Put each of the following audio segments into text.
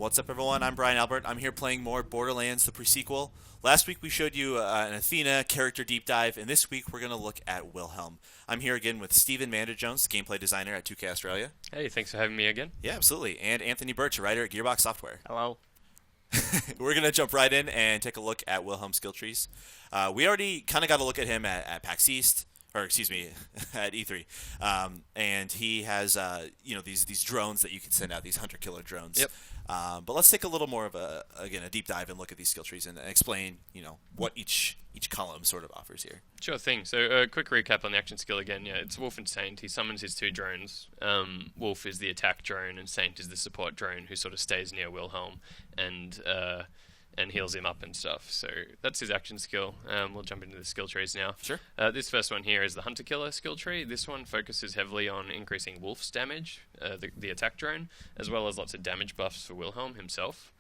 What's up, everyone? I'm Brian Albert. I'm here playing more Borderlands, the pre-sequel. Last week we showed you an Athena character deep dive, and this week we're going to look at Wilhelm. I'm here again with Steve Mander-Jones, the gameplay designer at 2K Australia. Hey, thanks for having me again. Yeah, absolutely. And Anthony Burch, a writer at Gearbox Software. Hello. We're going to jump right in and take a look at Wilhelm's skill trees. We already kind of got a look at him at PAX East, or excuse me, at E3. And he has, these drones that you can send out, these hunter-killer drones. Yep. But let's take a little more of a deep dive and look at these skill trees and explain, what each column sort of offers here. Sure thing. So a quick recap on the action skill again. Yeah, it's Wolf and Saint. He summons his two drones. Wolf is the attack drone and Saint is the support drone who sort of stays near Wilhelm and heals him up and stuff. So that's his action skill. We'll jump into the skill trees now. Sure. This first one here is the Hunter Killer skill tree. This one focuses heavily on increasing Wolf's damage, the attack drone, as well as lots of damage buffs for Wilhelm himself.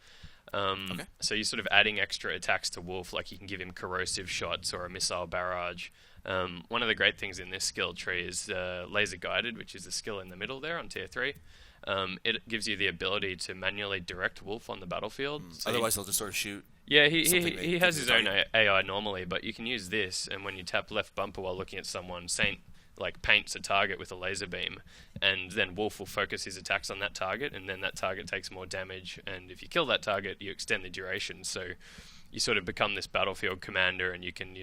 Okay. So you're sort of adding extra attacks to Wolf, like you can give him corrosive shots or a missile barrage. One of the great things in this skill tree is laser guided, which is the skill in the middle there on tier 3. It gives you the ability to manually direct Wolf on the battlefield. So Otherwise, he'll just sort of shoot. Yeah, he has his own AI normally, but you can use this, and when you tap left bumper while looking at someone, Saint paints a target with a laser beam, and then Wolf will focus his attacks on that target, and then that target takes more damage, and if you kill that target, you extend the duration, so you sort of become this battlefield commander, and you can,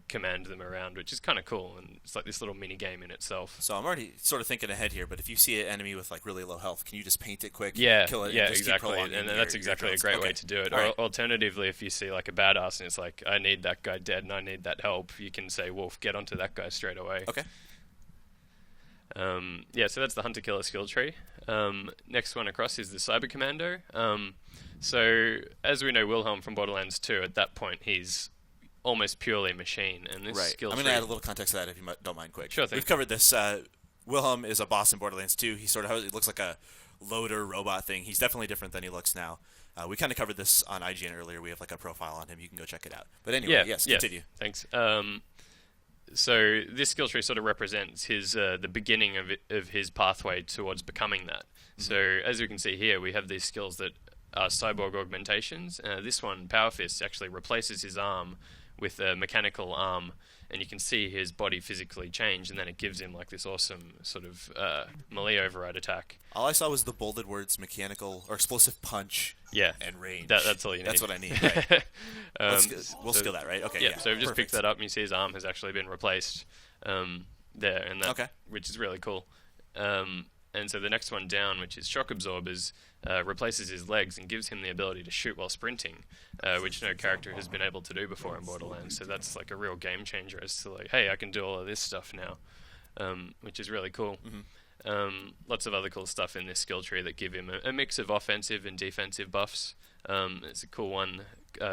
command them around, which is kind of cool, and it's like this little mini game in itself. So I'm already sort of thinking ahead here, but if you see an enemy with really low health, can you just paint it quick, yeah, kill it, yeah, and just exactly, keep and that's exactly a great way to do it. Right. Or alternatively, if you see a badass and it's like, I need that guy dead and I need that help, you can say, Wolf, get onto that guy straight away. Okay. So that's the Hunter Killer skill tree. Next one across is the Cyber Commando. So as we know, Wilhelm from Borderlands 2, at that point he's almost purely machine, and this skill tree... I'm going to add a little context to that if you don't mind quick. Sure thing. We've covered this. Wilhelm is a boss in Borderlands 2. He looks like a loader robot thing. He's definitely different than he looks now. We kind of covered this on IGN earlier. We have a profile on him. You can go check it out. But anyway, yes, continue. Thanks. So this skill tree sort of represents his the beginning of his pathway towards becoming that. Mm-hmm. So as you can see here, we have these skills that are cyborg augmentations. This one, Power Fist, actually replaces his arm with a mechanical arm, and you can see his body physically change, and then it gives him this awesome sort of melee override attack. All I saw was the bolded words mechanical or explosive punch and range. That's all you need. That's what I need, right. We'll skill that, right? Okay, yeah. So we've just picked that up, and you see his arm has actually been replaced there, and that, which is really cool. And so the next one down, which is Shock Absorbers, replaces his legs and gives him the ability to shoot while sprinting, which no character has been able to do before in Borderlands. So that's a real game changer as to hey, I can do all of this stuff now, which is really cool. Mm-hmm. Lots of other cool stuff in this skill tree that give him a mix of offensive and defensive buffs. It's a cool one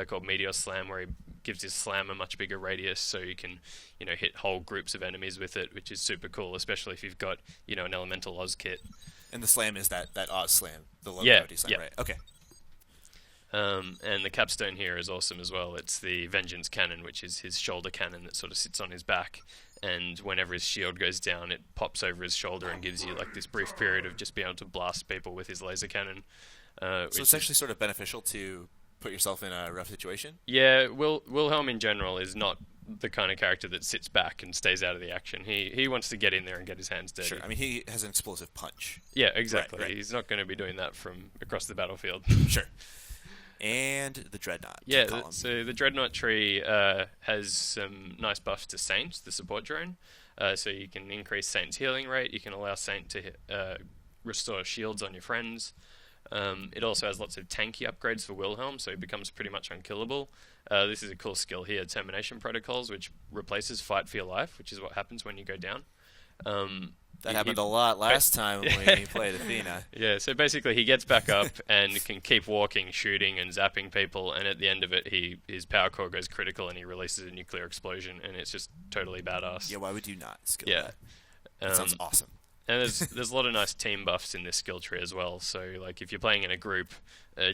called Meteor Slam, where he gives his slam a much bigger radius, so you can hit whole groups of enemies with it, which is super cool, especially if you've got an elemental Oz kit. And the slam is that Oz slam, the low gravity slam, right? Okay. And the capstone here is awesome as well. It's the Vengeance Cannon, which is his shoulder cannon that sort of sits on his back, and whenever his shield goes down, it pops over his shoulder and gives you this brief period of just being able to blast people with his laser cannon. So it's actually sort of beneficial to put yourself in a rough situation? Yeah, Wilhelm in general is not the kind of character that sits back and stays out of the action. He wants to get in there and get his hands dirty. Sure, I mean, he has an explosive punch. Yeah, exactly. Right. He's not going to be doing that from across the battlefield. Sure. And the Dreadnought. Yeah, so the Dreadnought tree has some nice buffs to Saint, the support drone. So you can increase Saint's healing rate. You can allow Saint to restore shields on your friends. It also has lots of tanky upgrades for Wilhelm, so he becomes pretty much unkillable. This is a cool skill here, Termination Protocols, which replaces Fight for Your Life, which is what happens when you go down. That happened a lot last time when he played Athena. Yeah, so basically he gets back up and can keep walking, shooting, and zapping people, and at the end of it, his power core goes critical and he releases a nuclear explosion, and it's just totally badass. Yeah, why would you not skill that? That sounds awesome. And there's a lot of nice team buffs in this skill tree as well. So if you're playing in a group,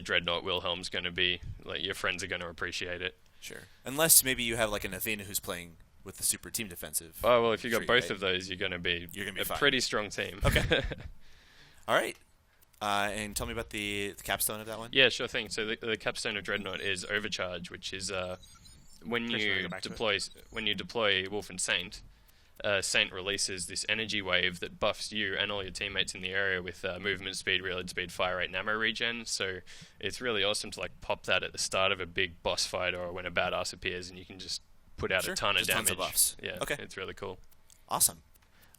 Dreadnought Wilhelm's going to be your friends are going to appreciate it. Sure, unless maybe you have an Athena who's playing with the super team defensive. Oh well, if you got both of those, you're going to be a fine. pretty strong team. Okay. All right. And tell me about the capstone of that one. Yeah, sure thing. So the capstone of Dreadnought is Overcharge, which is when you deploy Wolf and Saint. Saint releases this energy wave that buffs you and all your teammates in the area with movement speed, reload speed, fire rate, and ammo regen. So it's really awesome to like pop that at the start of a big boss fight or when a badass appears, and you can just put out a ton of damage. Tons of buffs. Yeah, okay, it's really cool. Awesome.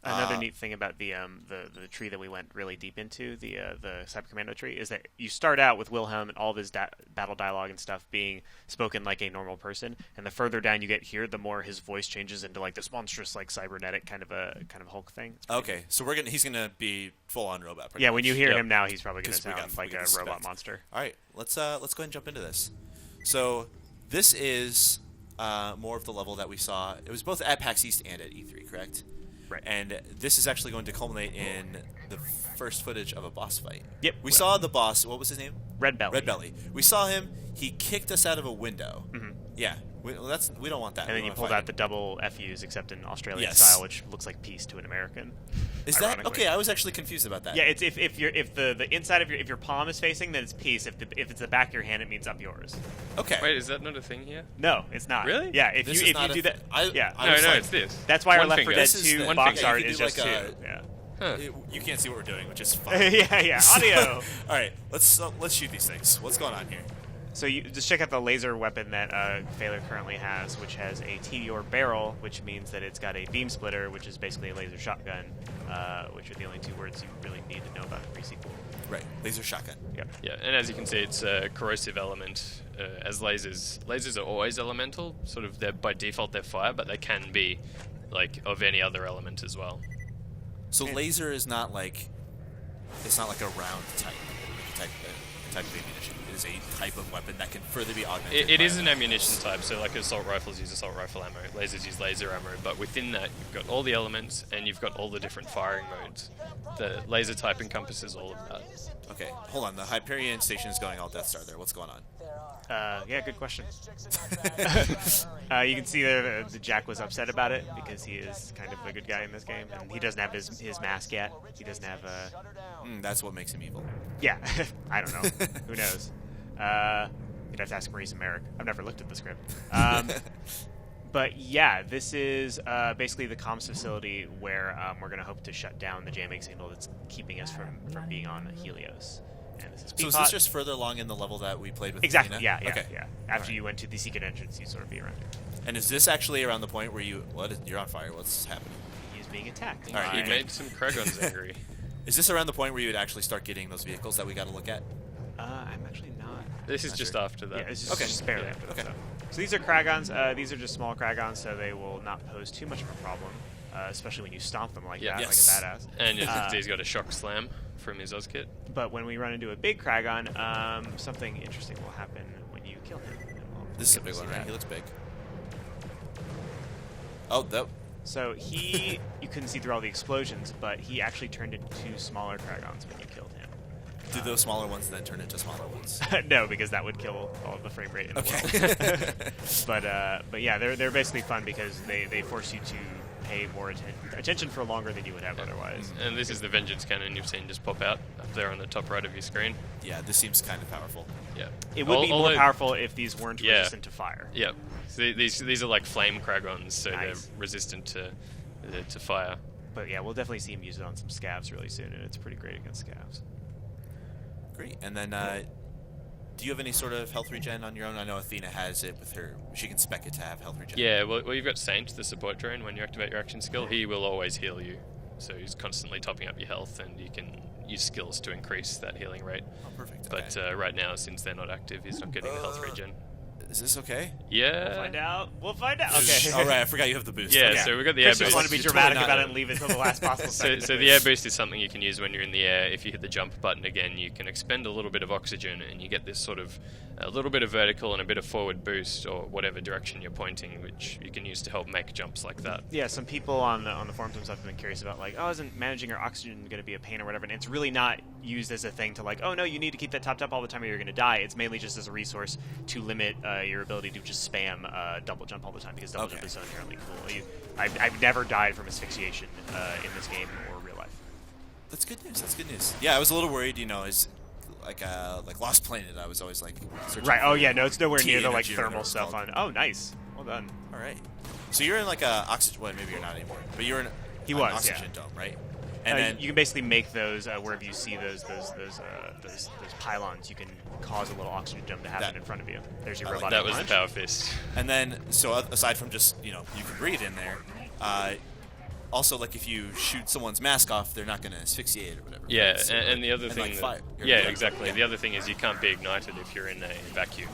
Another neat thing about the tree that we went really deep into, the Cyber Commando tree, is that you start out with Wilhelm and all of his battle dialogue and stuff being spoken like a normal person, and the further down you get here, the more his voice changes into like this monstrous, like cybernetic kind of Hulk thing. Okay, so he's gonna be full on robot. Yeah, when you hear him now, he's probably gonna sound like a robot robot monster. All right, let's go ahead and jump into this. So this is more of the level that we saw. It was both at PAX East and at E3, correct? Right. And this is actually going to culminate in the first footage of a boss fight. Yep. We saw the boss. What was his name? Red Belly. Red Belly. We saw him. He kicked us out of a window. Mm-hmm. Yeah. We don't want that. And then you pulled out the double FUs, except in Australian style, which looks like peace to an American. Is that okay? I was actually confused about that. Yeah, it's if the inside of your palm is facing, then it's peace. If it's the back of your hand, it means up yours. Okay. Wait, is that not a thing here? No, it's not. Really? Yeah. If you do that, No, it's this. That's why our Left 4 Dead This 2 box art is like just 2. Yeah. Huh. You can't see what we're doing, which is fine. yeah. Audio. All right, let's shoot these things. What's going on here? So you just check out the laser weapon that Phaler currently has, which has a TDR barrel, which means that it's got a beam splitter, which is basically a laser shotgun, which are the only two words you really need to know about the pre-sequel. Right, laser shotgun. Yep. Yeah, and as you can see, it's a corrosive element. As lasers are always elemental. Sort of, by default they're fire, but they can be like of any other element as well. So laser is not like a round type of ammunition. It is a type of weapon that can further be augmented. It is an ammunition type, so like assault rifles use assault rifle ammo, lasers use laser ammo, but within that you've got all the elements and you've got all the different firing modes. The laser type encompasses all of that. Okay, hold on. The Hyperion station is going all Death Star there. What's going on? Yeah, good question. You can see there the Jack was upset about it because he is kind of a good guy in this game, and he doesn't have his mask yet. He doesn't have that's what makes him evil. Yeah, I don't know. Who knows? You'd have to ask Maurice and Merrick. I've never looked at the script. But yeah, this is basically the comms facility where we're going to hope to shut down the jamming signal that's keeping us from being on Helios. And this is so is this just further along in the level that we played with? Exactly. Athena? Yeah. After you went to the secret entrance, you sort of be around here. And is this actually around the point where you're on fire? What's happening? He's being attacked. All right, He made some Kragons angry. Is this around the point where you would actually start getting those vehicles that we got to look at? I'm actually not. This is just after that. Yeah, it's just barely after that. So these are Kragons. These are just small Kragons, so they will not pose too much of a problem, especially when you stomp them like that, like a badass. And he's got a shock slam from his Oz kit. But when we run into a big Kragon, something interesting will happen when you kill him. This is a big one, right? He looks big. Oh, that. So you couldn't see through all the explosions, but he actually turned into two smaller Kragons when you killed him. Do those smaller ones then turn into smaller ones? No, because that would kill all of the frame rate in the world. But yeah, they're basically fun because they force you to pay more attention for longer than you would have otherwise. And this is the Vengeance Cannon you've seen just pop out up there on the top right of your screen. Yeah, this seems kind of powerful. Yeah, it would be more powerful if these weren't resistant to fire. Yeah, so these are like flame Kragons, so they're resistant to fire. But yeah, we'll definitely see him use it on some scavs really soon, and it's pretty great against scavs. Great. And then, do you have any sort of health regen on your own? I know Athena has it with her. She can spec it to have health regen. Yeah, well, you've got Saint, the support drone. When you activate your action skill, he will always heal you. So he's constantly topping up your health, and you can use skills to increase that healing rate. Oh, perfect. But right now, since they're not active, he's not getting the health regen. Is this okay? Yeah. We'll find out. Okay. All right, I forgot you have the boost. Yeah, okay. so we've got the air boost. Just want to be dramatic about it and leave it until the last possible second. So the air boost is something you can use when you're in the air. If you hit the jump button again, you can expend a little bit of oxygen, and you get this sort of a little bit of vertical and a bit of forward boost, or whatever direction you're pointing, which you can use to help make jumps like that. Yeah, some people on the forums and stuff have been curious about, like, oh, isn't managing your oxygen going to be a pain or whatever? And it's really not used as a thing to, like, oh, no, you need to keep that topped up all the time or you're going to die. It's mainly just as a resource to limit your ability to just spam double jump all the time, because double jump is so inherently cool. I've never died from asphyxiation in this game or real life. That's good news. That's good news. Yeah, I was a little worried. Is like Lost Planet. I was always like right. Oh yeah, no, it's nowhere near the like energy thermal stuff on. Oh, nice. Well done. All right. So you're in like a oxygen. Well, maybe you're not anymore. But you're in. He an was oxygen dome, right? And then you can basically make those wherever you see those pylons. You can cause a little oxygen dome to happen in front of you. There's your robot. That was the power fist. And then, so aside from just you can breathe in there, also like if you shoot someone's mask off, they're not going to asphyxiate or whatever. Yeah, right? So, and the other thing. like fire. Exactly. Yeah. The other thing is you can't be ignited if you're in a vacuum,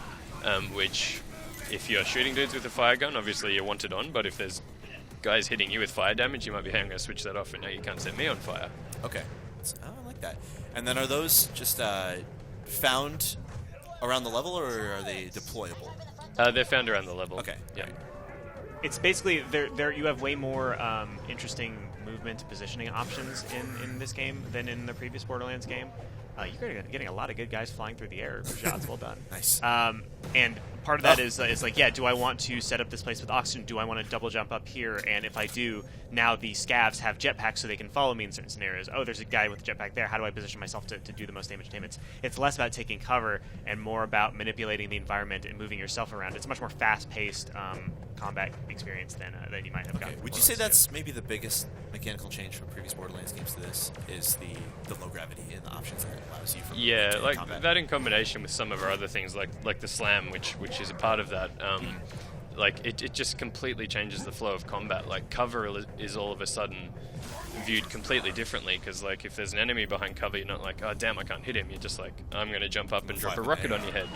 which if you're shooting dudes with a fire gun, obviously you're wanted on. But if there's guys hitting you with fire damage, you might be, hey, I'm going to switch that off, and now you can't set me on fire. Okay. I like that. And then are those just found around the level, or are they deployable? They're found around the level. Okay. Yeah. It's basically you have way more interesting movement and positioning options in this game than in the previous Borderlands game. You're getting a lot of good guys flying through the air for shots. Well done. Nice. And part of that is like, yeah, do I want to set up this place with oxygen? Do I want to double jump up here? And if I do, now the scavs have jetpacks so they can follow me in certain scenarios. Oh, there's a guy with a jetpack there. How do I position myself to do the most damage to him? It's less about taking cover and more about manipulating the environment and moving yourself around. It's a much more fast-paced combat experience than you might have gotten. Would you say that's maybe the biggest mechanical change from previous Borderlands games to this is the low gravity and the options that it allows you from like combat? That in combination with some of our other things like the slam, which is a part of that. Like it just completely changes the flow of combat. Like cover is all of a sudden viewed completely differently, because like if there's an enemy behind cover, you're not like, oh damn, I can't hit him. You're just like, I'm going to jump up and drop a rocket on your head.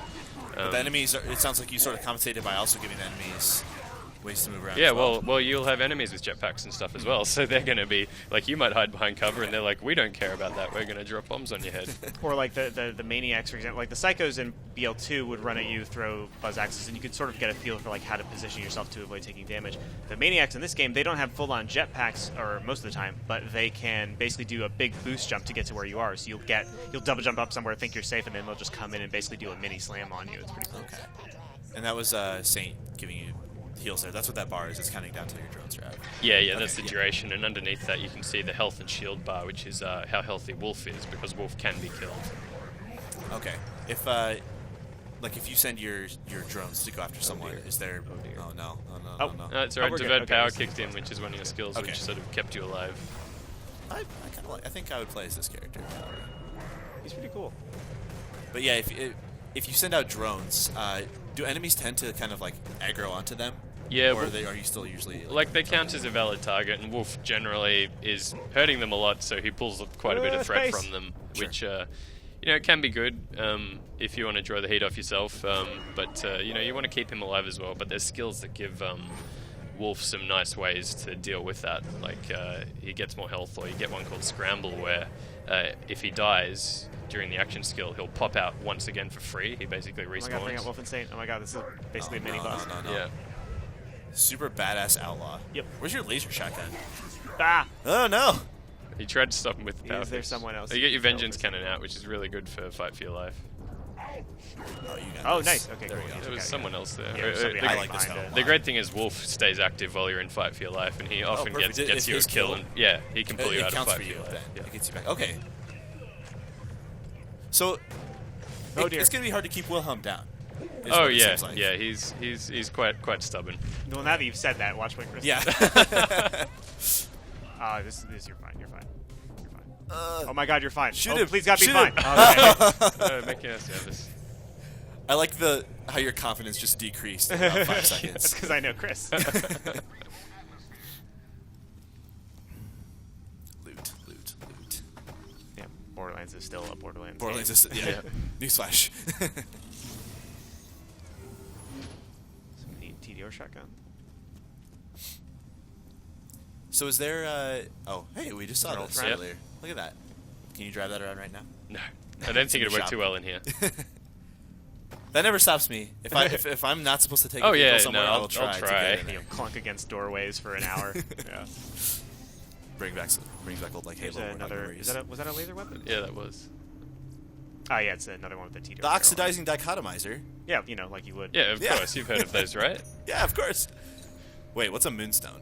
But the enemies, it sounds like you sort of compensated by also giving the enemies ways to move around. Yeah, well, you'll have enemies with jetpacks and stuff as well, so they're going to be like, you might hide behind cover, and they're like, we don't care about that. We're going to drop bombs on your head. Or like the maniacs, for example, like the psychos in BL2 would run at you, throw buzz axes, and you could sort of get a feel for like how to position yourself to avoid taking damage. The maniacs in this game, they don't have full-on jetpacks, or most of the time, but they can basically do a big boost jump to get to where you are. So you'll double jump up somewhere, think you're safe, and then they'll just come in and basically do a mini slam on you. It's pretty cool. Okay. And that was Saint giving you heals there. That's what that bar is. It's counting down till your drones are out. Yeah, okay, that's the duration, and underneath that you can see the health and shield bar, which is how healthy Wolf is, because Wolf can be killed. Okay. If if you send your drones to go after someone, is there? Oh no. No, it's alright. Divert power kicked in, which is one of your skills, which sort of kept you alive. I kind of I think I would play as this character. He's pretty cool. But yeah, if you send out drones, do enemies tend to kind of like aggro onto them? Yeah, or are you still usually like they count as a valid target, and Wolf generally is hurting them a lot, so he pulls up quite a bit of threat from them, which it can be good if you want to draw the heat off yourself. But you want to keep him alive as well. But there's skills that give Wolf some nice ways to deal with that. Like he gets more health, or you get one called Scramble, where if he dies during the action skill, he'll pop out once again for free. He basically respawns. Oh my god, bring out Wolfenstein. Oh my god, this is basically a mini boss. No. Yeah. Super badass outlaw. Yep. Where's your laser shotgun? Ah! Oh no! He tried to stop him with the power. Is there someone else? You get your vengeance cannon out, which is really good for fight for your life. Oh, nice. Okay, there cool. we go. There was someone else there. Yeah, I like this guy. The great thing is Wolf stays active while you're in fight for your life, and he often gets you a kill. And, yeah, he can pull you out of fight for your life. Yeah. It gets you back. Okay. So it's gonna be hard to keep Wilhelm down. Oh yeah, yeah. He's quite stubborn. Well, now that you've said that, watch what Chris. Yeah. This you're fine. You're fine. Oh my God, you're fine. Shoot him. Please God, be Shoot fine. him. Okay. Making us nervous. I like how your confidence just decreased in about 5 seconds. That's because I know Chris. Loot. Yeah, Borderlands is still a Borderlands. Borderlands is newsflash. Some neat TDO shotgun. So is there? Hey, we just saw Roll this trap. earlier. Look at that. Can you drive that around right now? No, I don't think it'd work too well in here. That never stops me. If I'm not supposed to take Oh, a vehicle yeah, somewhere, no, I I'll will try. try. To get in there. Clunk against doorways for an hour. Yeah. Brings back old like Here's Halo. another. Was that a laser weapon? Yeah, that was. Oh yeah, it's another one with the TDO. The oxidizing dichotomizer. Yeah, like you would. Yeah, of course. You've heard of those, right? Yeah, of course. Wait, what's a moonstone?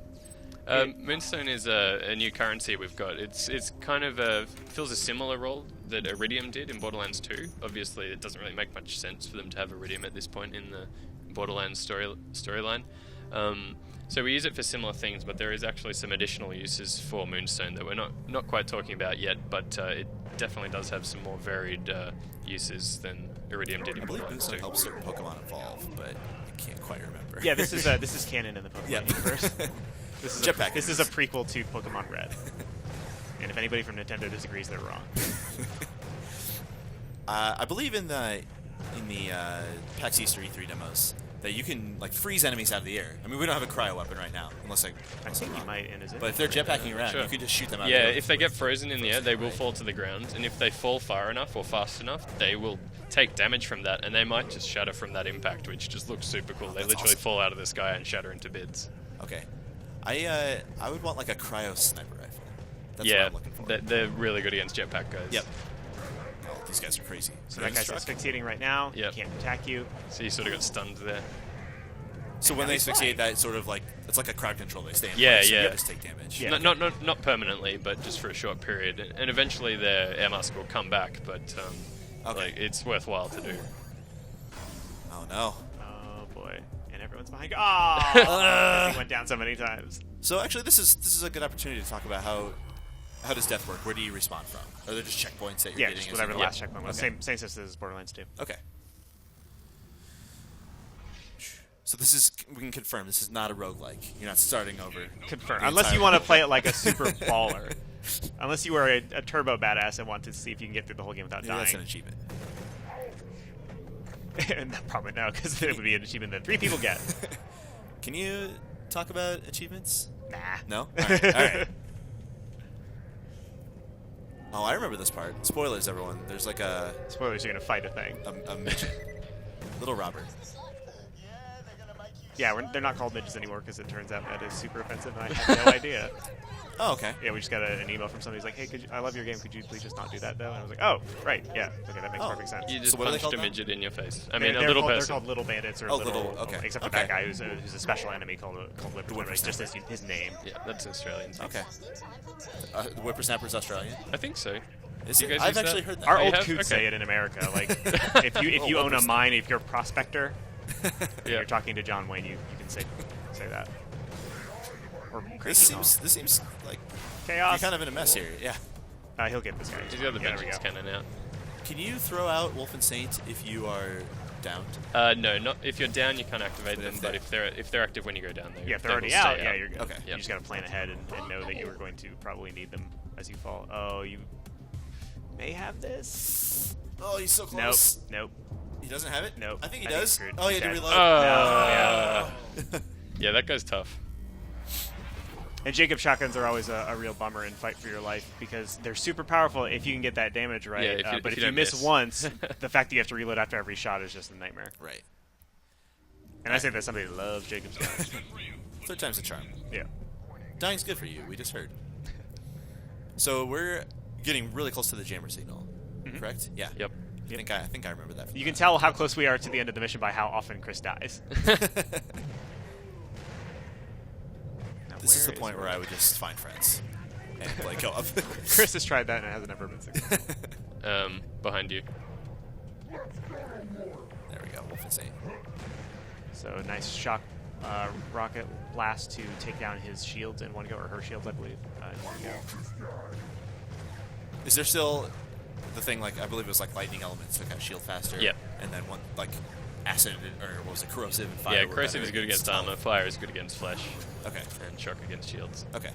Moonstone is a new currency we've got. It's kind of fills a similar role that Iridium did in Borderlands 2. Obviously, it doesn't really make much sense for them to have Iridium at this point in the Borderlands storyline. So we use it for similar things, but there is actually some additional uses for Moonstone that we're not quite talking about yet, but it definitely does have some more varied uses than Iridium did in I believe Borderlands Moonstone 2. helps certain Pokemon evolve, but I can't quite remember. Yeah, this is canon in the Pokemon universe. This is a prequel to Pokemon Red. And if anybody from Nintendo disagrees, they're wrong. I believe in the PAX East or E3 demos that you can like freeze enemies out of the air. I mean, we don't have a cryo weapon right now, unless I think you might in his. But if they're jetpacking around, Sure. you can just shoot them out. Yeah, of the air. if they get frozen in the air, they will fall to the ground, and if they fall far enough or fast enough, they will take damage from that, and they might just shatter from that impact, which just looks super cool. They literally awesome. fall out of the sky and shatter into bits. Okay, I would want like a cryo sniper rifle. That's Yeah, what I'm looking for. they're really good against jetpack guys. Yep. Oh, these guys are crazy. So that guy's asphyxiating right now. Yep. He can't attack you. So you sort of got stunned there. So when they he's asphyxiate, fine. that sort of like it's like a crowd control. They stay in Yeah, place, so yeah. you just take damage. Yeah. Not permanently, but just for a short period, and eventually their air mask will come back. But Okay. like it's worthwhile to do. Oh no. Oh boy! And everyone's behind. Oh, he went down so many times. So actually, this is a good opportunity to talk about how does death work? Where do you respawn from? Are there just checkpoints that you're Yeah, getting? just as whatever you the go? last checkpoint was. Okay. Same system as Borderlands 2. Okay. So this is, we can confirm, this is not a roguelike. You're not starting over. Confirm. the Unless you entire- want to play it like a super baller. Unless you are a turbo badass and want to see if you can get through the whole game without Maybe that's an dying. achievement. And probably no, because it would be an achievement that 3 people get. Can you talk about achievements? Nah. No? Alright. Oh, I remember this part. Spoilers, everyone. There's like a Spoilers, you're going to fight a thing. midget. Little Robert. Yeah, they're not called midgets anymore because it turns out that is super offensive and I had no idea. Oh, okay. Yeah, we just got an email from somebody who's like, hey, I love your game. Could you please just not do that, though? And I was like, oh, right, yeah. Okay, that makes Oh. perfect sense. You just So what are they punched called a now? midget in your face. I They're- mean, a they're little called, person. They're called little bandits or Oh, little, okay. except for Okay. that guy who's a special enemy called Whippersnapper. It's just his name. Yeah, that's Australian. Okay. The Whippersnapper's Australian? I think so. Is You it? guys I've use that? actually heard that. Our Oh, you old have? coots Okay. say it in America. Like, if you Oh, own a whippersnapper. mine, if you're a prospector, and Yeah. you're talking to John Wayne, you can say that. Or This crazy seems like chaos. you're kind of in a mess here. Yeah. He'll get this guy. He's got the Yeah, there we vengeance go. cannon out. Can you throw out Wolf and Saint if you are downed? No, not if you're down, you can't activate But them. if But they're- if they're active when you go down, Yeah, if they they're will already stay out, yeah, you're good. Okay. You Yep. just got to plan ahead and know that you are going to probably need them as you fall. Oh, you may have this. Oh, he's so close. Nope. He doesn't have it? Nope. I think he I think does. he's screwed. Oh, he had to Okay. reload. No, Yeah, that guy's tough. And Jacob shotguns are always a real bummer in Fight for Your Life because they're super powerful if you can get that damage right. Yeah, but if if you you don't miss miss. once, the fact that you have to reload after every shot is just a nightmare. Right. And I say that somebody loves Jacob's guns. Third time's a charm. Yeah. Dying's good for you. We just heard. So we're getting really close to the jammer signal, correct? Yeah. Yep. I think I remember that. From You the- can tell how close we are to the end of the mission by how often Chris dies. Now, This is the where point where I would just find friends and play co-op. Chris has tried that and it hasn't ever been successful. Behind you. There we go. Wolf and Saint. So nice shock rocket blast to take down his shields in one go, or her shields, I believe, in one go. Is there still the thing like I believe it was like lightning elements that got shield faster? Yep. And then one like acid or what was it, corrosive and fire? Yeah, were corrosive better is good against armor, fire is good against flesh, Okay. and shock against shields. Okay.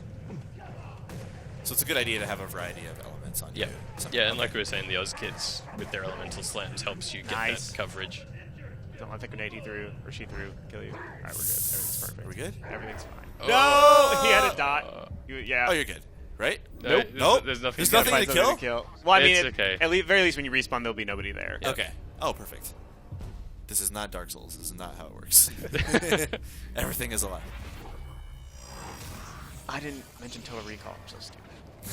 So it's a good idea to have a variety of elements on Yeah, you. yeah, and Okay. like we were saying, the Oz kits with their elemental slams helps you get Nice. that coverage. Don't let the grenade he threw, or she threw, kill you. Alright, we're good. Everything's perfect. Are we good? Everything's fine. Oh. No! He had a dot. Yeah. Oh, you're good, right? Nope. Nope. There's nothing. There's to nothing find. to Find kill? something Well, I mean, It's okay. at very least when you respawn, there'll be nobody there. Yep. Okay. Oh, perfect. This is not Dark Souls. This is not how it works. Everything is alive. I didn't mention Total Recall. I'm so stupid.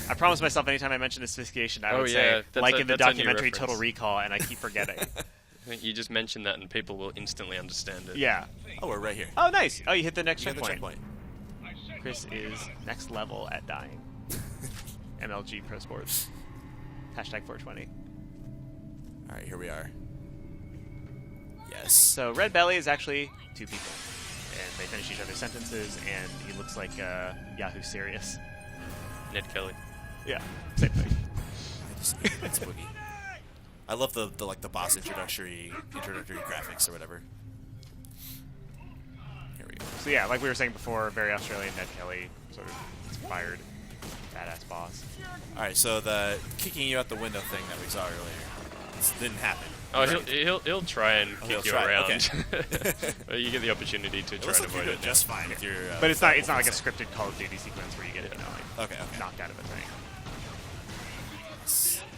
I promised myself anytime I mention asphyxiation, I Oh, would yeah, say, that's like a- in the that's a new documentary reference. Total Recall, and I keep forgetting. I think you just mention that, and people will instantly understand it. Yeah. Oh, we're right here. Oh, nice. Oh, you hit the next You got the checkpoint. checkpoint. Chris is next level at dying. MLG Pro Sports. Hashtag 420. All right, here we are. Yes. So Red Belly is actually 2 people, and they finish each other's sentences, and he looks like Yahoo Serious. Ned Kelly. Yeah, same thing. It's boogie. I love the boss introductory graphics or whatever. Here we go. So yeah, like we were saying before, very Australian Ned Kelly sort of inspired badass boss. All right, so the kicking you out the window thing that we saw earlier, this didn't happen. Oh, he'll try and kick you around. Okay. Well, you get the opportunity to try and avoid it. Just fine with your. But it's not like a scripted Call of Duty sequence where you get okay. knocked out of a thing.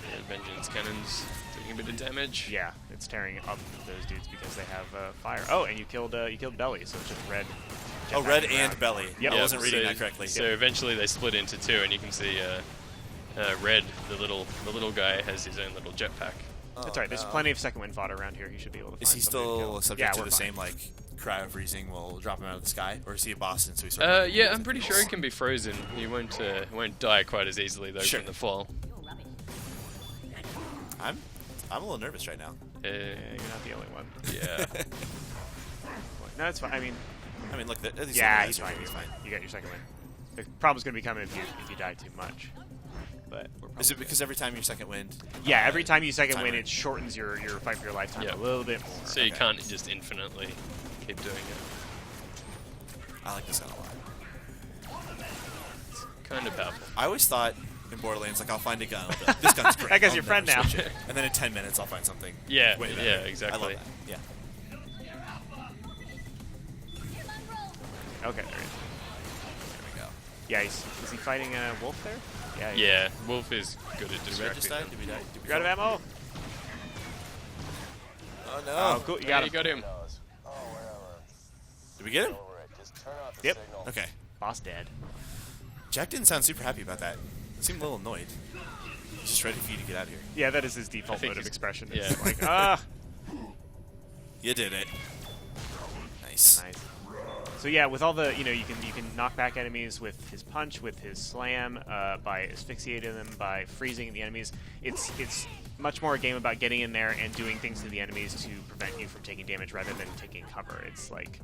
Yeah, vengeance cannons taking a bit of damage. Yeah, it's tearing up those dudes because they have fire. Oh, and you killed Belly, so it's just red. Oh, red and Belly. Yep. I wasn't reading that correctly. So eventually they split into 2, and you can see Red, the little guy, has his own little jetpack. That's right. There's plenty of second wind fodder around here. He should be able to find Is he still subject to the fine. same cryo freezing will drop him out of the sky, or is he a boss since we yeah, I'm pretty sure he can be frozen. He won't die quite as easily though from the fall. I'm a little nervous right now. You're not the only one. Yeah. No, it's fine. I mean, look. He's fine. He's fine. You got your second win. The problem's going to be coming if you die too much. But is it because every time you second wind? Yeah, every time you second win, it shortens your fight for your lifetime a little bit more. So you can't just infinitely keep doing it. I like this gun a lot. It's kind of powerful. I always thought in Borderlands, I'll find a gun. I'll be like, this gun's great. That guy's I'll your friend never now. switch it. And then in 10 minutes, I'll find something. Yeah, way better. yeah, exactly. I love that. Yeah. Okay, there we go. Yeah, is he fighting a wolf there? Yeah, Wolf is good at distracting them. Did we die? You're out of ammo. Oh no! Oh, cool. You got him. You got him. Did we get him? Yep. Okay. Boss dead. Jack didn't sound super happy about that. He seemed a little annoyed. He's just ready for you to get out of here. Yeah, that is his default mode of expression. It's yeah. like, ah. You did it. Nice. Nice. So yeah, with all the, you can knock back enemies with his punch, with his slam, by asphyxiating them, by freezing the enemies. It's much more a game about getting in there and doing things to the enemies to prevent you from taking damage rather than taking cover. It's like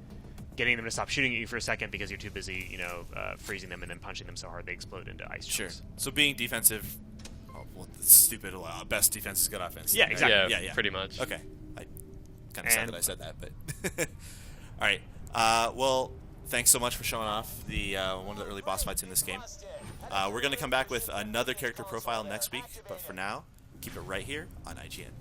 getting them to stop shooting at you for a second because you're too busy, freezing them and then punching them so hard they explode into ice chunks. Sure. So being defensive, stupid. Best defense is good offense. Yeah, exactly. Yeah, pretty much. Okay. I kind of sad that I said that, but all right. Well, thanks so much for showing off the one of the early boss fights in this game. We're going to come back with another character profile next week, but for now, keep it right here on IGN.